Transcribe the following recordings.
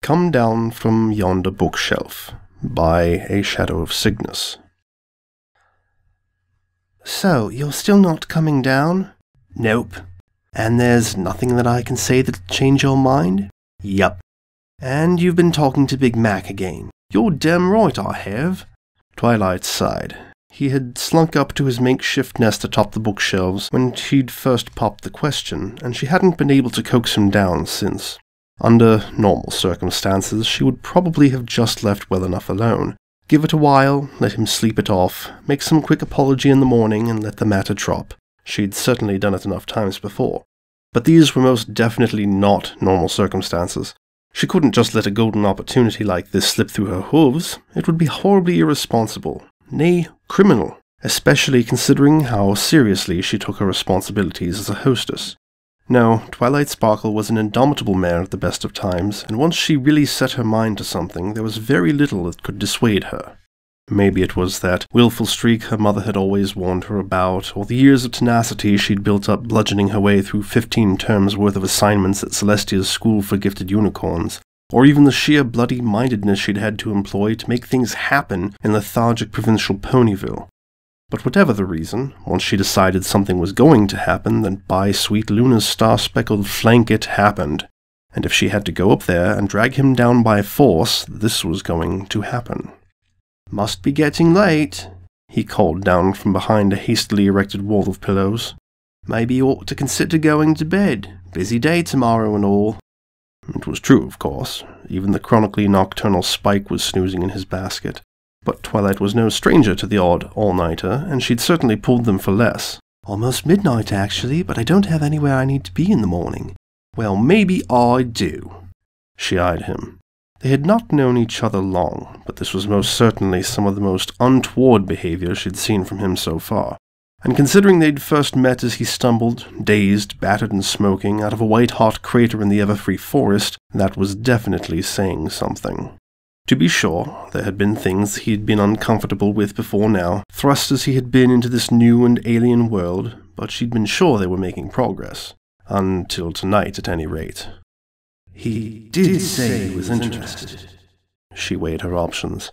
Come Down from Yonder Bookshelf by AShadowOfCygnus. So, you're still not coming down? Nope. And there's nothing that I can say that'll change your mind? Yup. And you've been talking to Big Mac again? You're damn right I have. Twilight sighed. He had slunk up to his makeshift nest atop the bookshelves when she'd first popped the question, and she hadn't been able to coax him down since. Under normal circumstances, she would probably have just left well enough alone. Give it a while, let him sleep it off, make some quick apology in the morning, and let the matter drop. She'd certainly done it enough times before. But these were most definitely not normal circumstances. She couldn't just let a golden opportunity like this slip through her hooves. It would be horribly irresponsible, nay, criminal, especially considering how seriously she took her responsibilities as a hostess. No, Twilight Sparkle was an indomitable mare at the best of times, and once she really set her mind to something, there was very little that could dissuade her. Maybe it was that willful streak her mother had always warned her about, or the years of tenacity she'd built up bludgeoning her way through 15 terms worth of assignments at Celestia's School for Gifted Unicorns, or even the sheer bloody-mindedness she'd had to employ to make things happen in lethargic provincial Ponyville. But whatever the reason, once she decided something was going to happen, then by sweet Luna's star-speckled flank it happened. And if she had to go up there and drag him down by force, this was going to happen. "Must be getting late," he called down from behind a hastily erected wall of pillows. "Maybe you ought to consider going to bed. Busy day tomorrow and all." It was true, of course. Even the chronically nocturnal Spike was snoozing in his basket. But Twilight was no stranger to the odd all-nighter, and she'd certainly pulled them for less. "Almost midnight, actually, but I don't have anywhere I need to be in the morning." "Well, maybe I do." She eyed him. They had not known each other long, but this was most certainly some of the most untoward behavior she'd seen from him so far. And considering they'd first met as he stumbled, dazed, battered and smoking, out of a white-hot crater in the Everfree Forest, that was definitely saying something. To be sure, there had been things he had been uncomfortable with before now, thrust as he had been into this new and alien world, but she'd been sure they were making progress. Until tonight, at any rate. He did say he was interested. She weighed her options.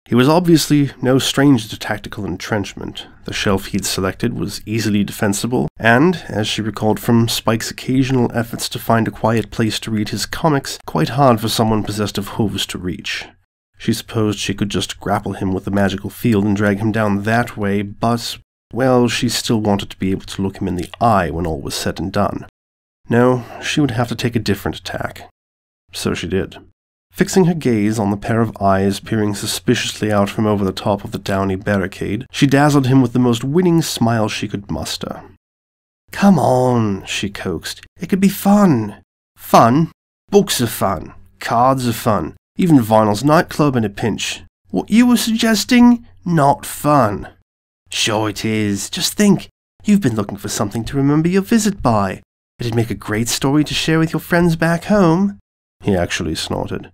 He was obviously no stranger to tactical entrenchment. The shelf he'd selected was easily defensible, and, as she recalled from Spike's occasional efforts to find a quiet place to read his comics, quite hard for someone possessed of hooves to reach. She supposed she could just grapple him with the magical field and drag him down that way, but, well, she still wanted to be able to look him in the eye when all was said and done. No, she would have to take a different tack. So she did. Fixing her gaze on the pair of eyes peering suspiciously out from over the top of the downy barricade, she dazzled him with the most winning smile she could muster. "Come on," she coaxed. "It could be fun." "Fun? Books are fun. Cards are fun. Even Vinyl's nightclub in a pinch. What you were suggesting? Not fun." "Sure it is. Just think. You've been looking for something to remember your visit by. It'd make a great story to share with your friends back home." He actually snorted.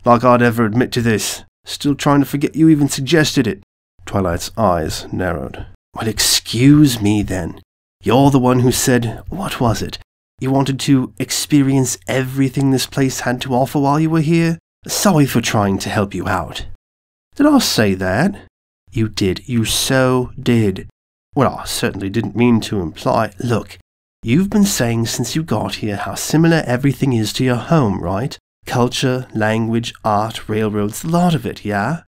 "Like I'd ever admit to this. Still trying to forget you even suggested it." Twilight's eyes narrowed. "Well, excuse me then. You're the one who said, what was it? You wanted to experience everything this place had to offer while you were here? Sorry for trying to help you out." "Did I say that?" "You did. You so did." "Well, I certainly didn't mean to imply—" "Look, you've been saying since you got here how similar everything is to your home, right? Culture, language, art, railroads, the lot of it, yeah?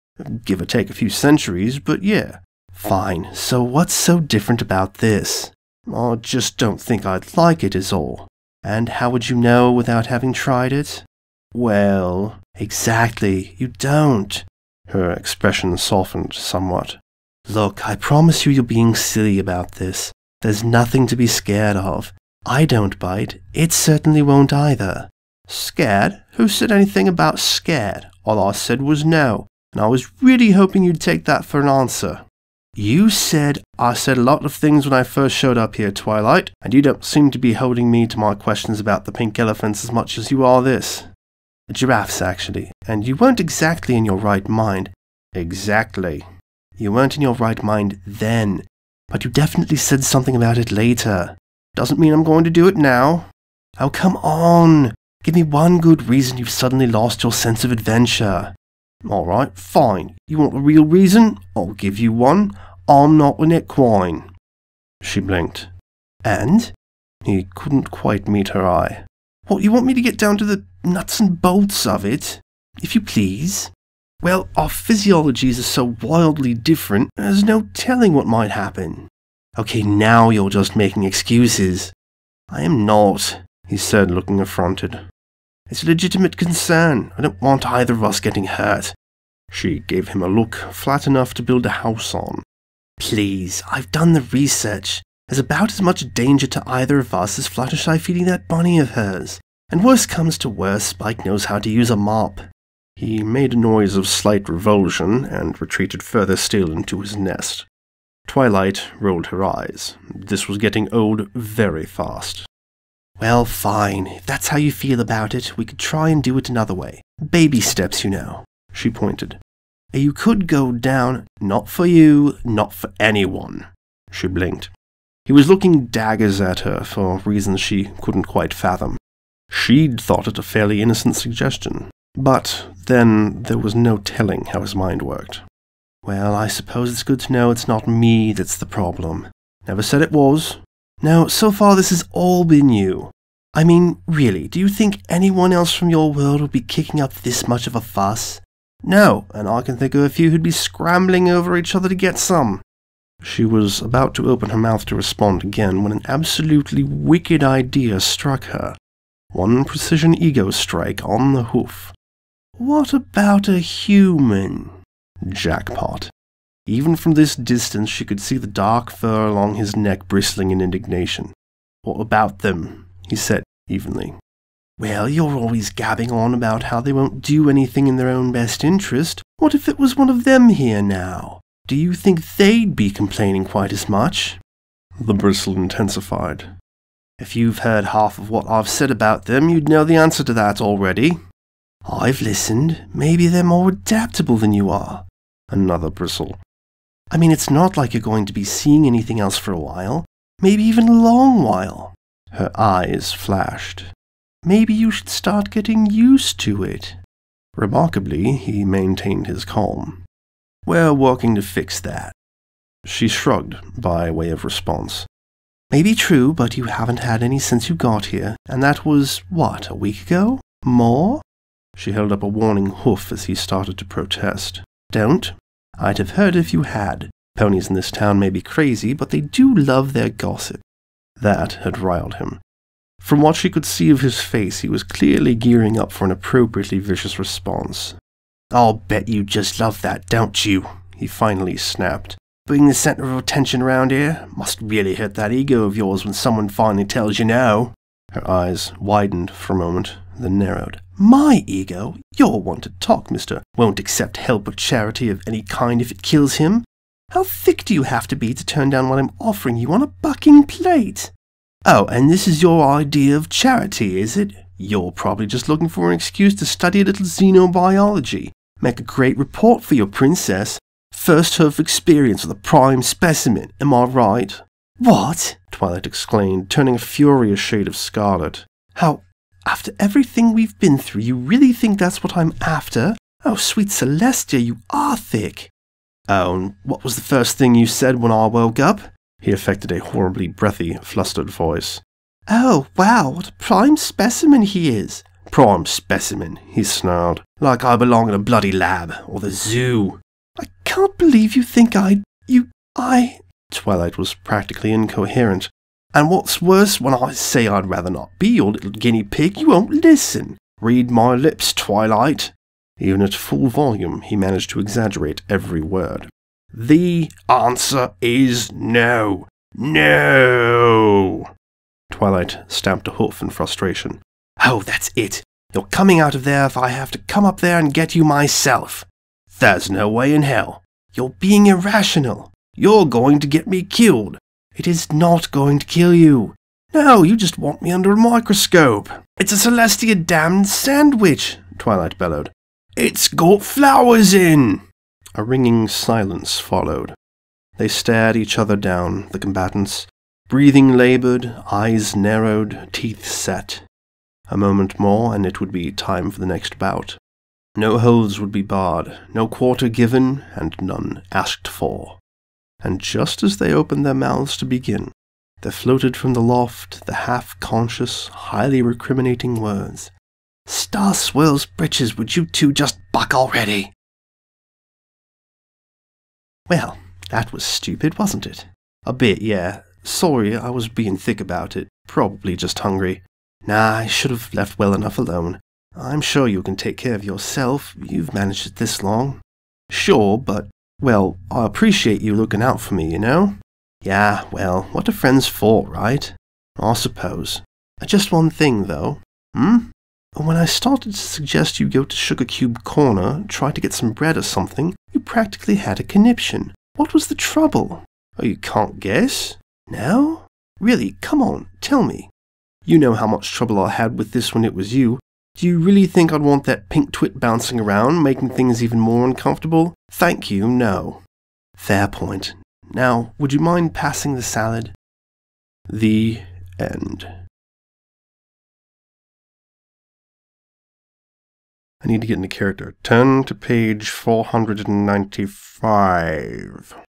Give or take a few centuries, but yeah." "Fine. So what's so different about this?" "I just don't think I'd like it is all." "And how would you know without having tried it?" "Well, exactly, you don't." Her expression softened somewhat. "Look, I promise you're being silly about this. There's nothing to be scared of. I don't bite. It certainly won't either." "Scared? Who said anything about scared? All I said was no, and I was really hoping you'd take that for an answer." "You said—" "I said a lot of things when I first showed up here, Twilight, and you don't seem to be holding me to my questions about the pink elephants as much as you are this." "Giraffes, actually. And you weren't exactly in your right mind." "Exactly." "You weren't in your right mind then, but you definitely said something about it later." "Doesn't mean I'm going to do it now." "Oh, come on. Give me one good reason you've suddenly lost your sense of adventure. Alright, fine. You want a real reason? I'll give you one. I'm not an equine. She blinked. And? He couldn't quite meet her eye. What, you want me to get down to the nuts and bolts of it? If you please. Well, our physiologies are so wildly different, there's no telling what might happen. Okay, now you're just making excuses. I am not, he said, looking affronted. It's a legitimate concern. I don't want either of us getting hurt. She gave him a look flat enough to build a house on. Please, I've done the research. There's about as much danger to either of us as Fluttershy feeding that bunny of hers. And worst comes to worst, Spike knows how to use a mop. He made a noise of slight revulsion and retreated further still into his nest. Twilight rolled her eyes. This was getting old very fast. Well, fine. If that's how you feel about it, we could try and do it another way. Baby steps, you know. She pointed. You could go down. Not for you, not for anyone. She blinked. He was looking daggers at her for reasons she couldn't quite fathom. She'd thought it a fairly innocent suggestion. But then there was no telling how his mind worked. Well, I suppose it's good to know it's not me that's the problem. Never said it was. No, so far this has all been you. I mean, really, do you think anyone else from your world would be kicking up this much of a fuss? No, and I can think of a few who'd be scrambling over each other to get some. She was about to open her mouth to respond again when an absolutely wicked idea struck her. One precision ego strike on the hoof. What about a human? Jackpot. Even from this distance she could see the dark fur along his neck bristling in indignation. What about them? He said evenly. Well, you're always gabbing on about how they won't do anything in their own best interest. What if it was one of them here now? Do you think they'd be complaining quite as much? The bristle intensified. If you've heard half of what I've said about them, you'd know the answer to that already. I've listened. Maybe they're more adaptable than you are. Another bristle. I mean, it's not like you're going to be seeing anything else for a while. Maybe even a long while. Her eyes flashed. Maybe you should start getting used to it. Remarkably, he maintained his calm. We're working to fix that. She shrugged by way of response. Maybe true, but you haven't had any since you got here, and that was, what, a week ago? More? She held up a warning hoof as he started to protest. Don't. I'd have heard if you had. Ponies in this town may be crazy, but they do love their gossip. That had riled him. From what she could see of his face, he was clearly gearing up for an appropriately vicious response. I'll bet you just love that, don't you? He finally snapped. Being the center of attention around here must really hurt that ego of yours when someone finally tells you no. Her eyes widened for a moment, then narrowed. My ego? You're one to talk, mister. Won't accept help or charity of any kind if it kills him. How thick do you have to be to turn down what I'm offering you on a bucking plate? Oh, and this is your idea of charity, is it? You're probably just looking for an excuse to study a little xenobiology. Make a great report for your princess. First hoof experience with a prime specimen, am I right? What? Twilight exclaimed, turning a furious shade of scarlet. How, after everything we've been through, you really think that's what I'm after? Oh, sweet Celestia, you are thick. Oh, and what was the first thing you said when I woke up? He affected a horribly breathy, flustered voice. Oh, wow, what a prime specimen he is. Prime specimen, he snarled, like I belong in a bloody lab, or the zoo. I can't believe you think Twilight was practically incoherent. And what's worse, when I say I'd rather not be your little guinea pig, you won't listen. Read my lips, Twilight. Even at full volume, he managed to exaggerate every word. The answer is no. No! Twilight stamped a hoof in frustration. Oh, that's it. You're coming out of there if I have to come up there and get you myself. There's no way in hell. You're being irrational. You're going to get me killed. It is not going to kill you. No, you just want me under a microscope. It's a Celestia damned sandwich, Twilight bellowed. It's got flowers in. A ringing silence followed. They stared each other down, the combatants, breathing labored, eyes narrowed, teeth set. A moment more, and it would be time for the next bout. No holds would be barred, no quarter given, and none asked for. And just as they opened their mouths to begin, there floated from the loft the half-conscious, highly recriminating words, "Star swirls britches, would you two just buck already?" Well, that was stupid, wasn't it? A bit, yeah. Sorry, I was being thick about it. Probably just hungry. Nah, I should have left well enough alone. I'm sure you can take care of yourself. You've managed it this long. Sure, but, well, I appreciate you looking out for me, you know? Yeah, well, what are friends for, right? I suppose. Just one thing, though. When I started to suggest you go to Sugar Cube Corner, try to get some bread or something, you practically had a conniption. What was the trouble? Oh, you can't guess? No? Really, come on, tell me. You know how much trouble I had with this when it was you. Do you really think I'd want that pink twit bouncing around, making things even more uncomfortable? Thank you, no. Fair point. Now, would you mind passing the salad? The end. I need to get into character. Turn to page 495.